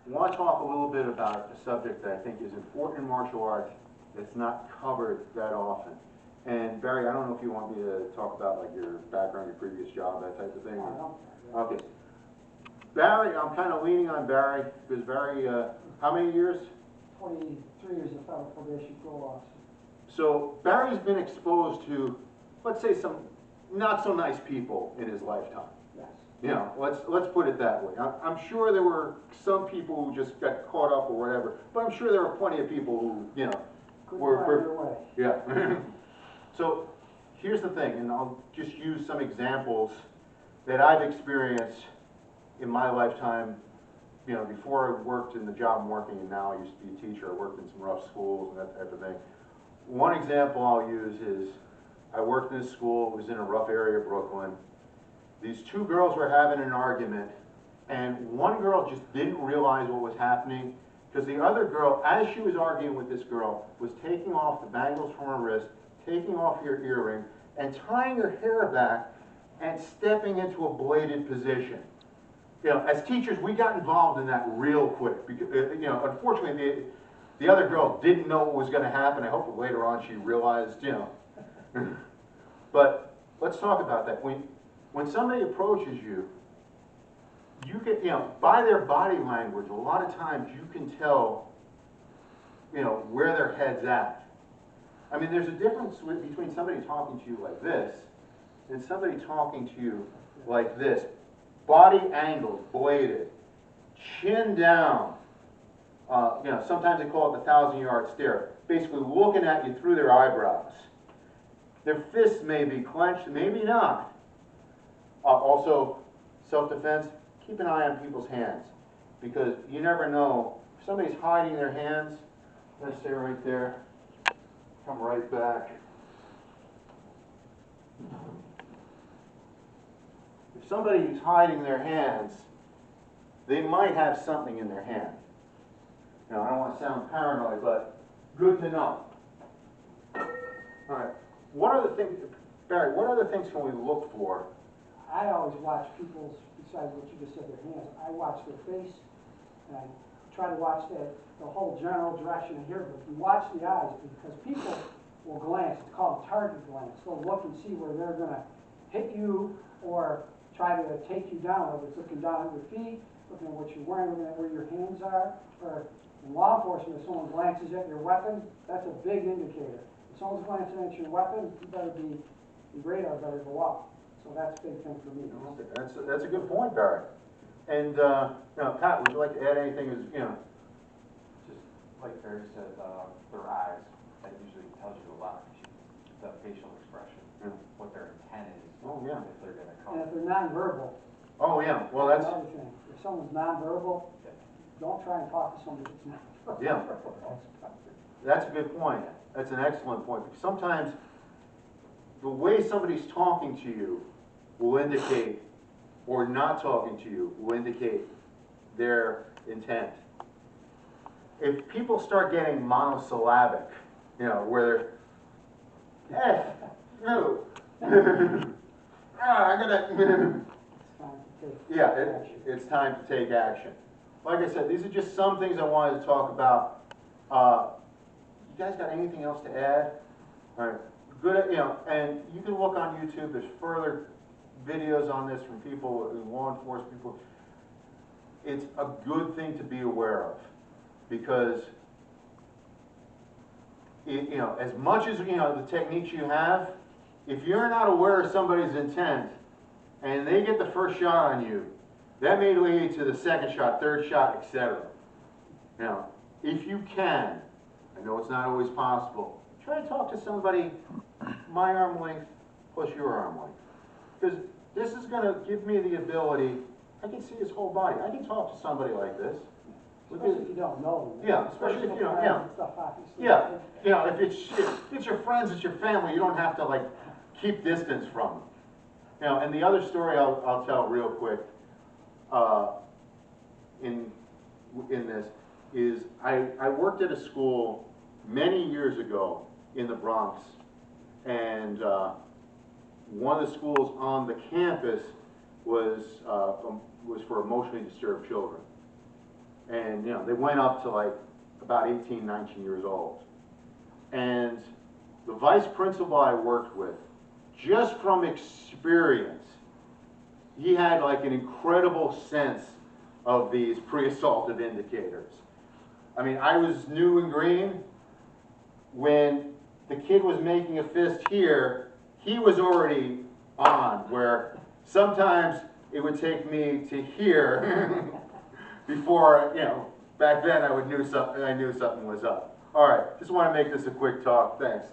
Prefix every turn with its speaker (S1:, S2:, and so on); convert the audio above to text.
S1: I want to talk a little bit about a subject that I think is important in martial arts that's not covered that often. And Barry, I don't know if you want me to talk about like your background, your previous job, that type of thing. Okay. Barry, I'm kind of leaning on Barry because Barry, how many years?
S2: 23 years of federal probation parole officer.
S1: So Barry's been exposed to, let's say, some not so nice people in his lifetime.
S2: Yes.
S1: You know, let's put it that way. I'm sure there were some people who just got caught up or whatever, but I'm sure there were plenty of people who, you know,
S2: were
S1: yeah. So here's the thing, and I'll just use some examples that I've experienced in my lifetime. You know, before I worked in the job I'm working in now, I used to be a teacher. I worked in some rough schools and that type of thing. One example I'll use is I worked in a school. It was in a rough area of Brooklyn. These two girls were having an argument, and one girl just didn't realize what was happening because the other girl, as she was arguing with this girl, was taking off the bangles from her wrist, taking off her earring, and tying her hair back and stepping into a bladed position. You know, as teachers, we got involved in that real quick because, you know, unfortunately, the other girl didn't know what was going to happen. I hope later on she realized, you know. But let's talk about that. When somebody approaches you, you can, you know, by their body language, a lot of times you can tell, you know, where their head's at. I mean, there's a difference between somebody talking to you like this and somebody talking to you like this. Body angled, bladed, chin down. You know, sometimes they call it the 1,000-yard stare. Basically looking at you through their eyebrows. Their fists may be clenched, maybe not. Also, self-defense, keep an eye on people's hands. Because you never know, if somebody's hiding their hands, I'm going to stay right there, come right back. If somebody is hiding their hands, they might have something in their hand. Now, I don't want to sound paranoid, but good to know. All right. What other things, Barry, what other things can we look for?
S2: I always watch people's, besides what you just said, their hands, I watch their face, and I try to watch the whole general direction of here, but you watch the eyes, because people will glance. It's called a target glance. They'll look and see where they're going to hit you or try to take you down, whether it's looking down at your feet, looking at what you're wearing, looking at where your hands are, or in law enforcement, if someone glances at your weapon, that's a big indicator. If someone's glancing at your weapon, you better be, your radar better go up. So that's a big thing for me.
S1: That's a good point, Barry. And you know, Pat, would you like to add anything? As you know,
S3: just like Barry said, their eyes, that usually tells you a lot. The facial expression, what their intent is.
S1: Oh yeah.
S3: If they're going to come.
S2: And if they're nonverbal.
S1: Oh yeah. Well, that's
S2: another thing. If someone's nonverbal, don't try and talk to somebody that's nonverbal.
S1: Yeah. That's a good point. That's an excellent point. Because sometimes the way somebody's talking to you will indicate, or not talking to you, will indicate their intent. If people start getting monosyllabic, you know, where they're, no, I gotta, yeah, it's time to take action. Like I said, these are just some things I wanted to talk about. You guys got anything else to add? All right. Good, you know, and you can look on YouTube. There's further videos on this from people, law enforcement people. It's a good thing to be aware of because, you know, as much as, you know, the techniques you have, if you're not aware of somebody's intent and they get the first shot on you, that may lead to the second shot, third shot, etc. Now, if you can, I know it's not always possible, try to talk to somebody my arm length plus your arm length. Because this is going to give me the ability, I can see his whole body. I can talk to somebody like this.
S2: Especially if you don't know them.
S1: Yeah, especially if you know,
S2: yeah.
S1: Yeah, you know, if it's your friends, it's your family, you don't have to like keep distance from them. You know, and the other story I'll tell real quick in this is I worked at a school many years ago in the Bronx, and one of the schools on the campus was for emotionally disturbed children. And, you know, they went up to like about 18, 19 years old. And the vice principal I worked with, just from experience, he had like an incredible sense of these pre-assaultive indicators. I mean, I was new and green. When the kid was making a fist here, he was already on, where sometimes it would take me to here before, you know, back then I knew something was up. All right, just want to make this a quick talk. Thanks.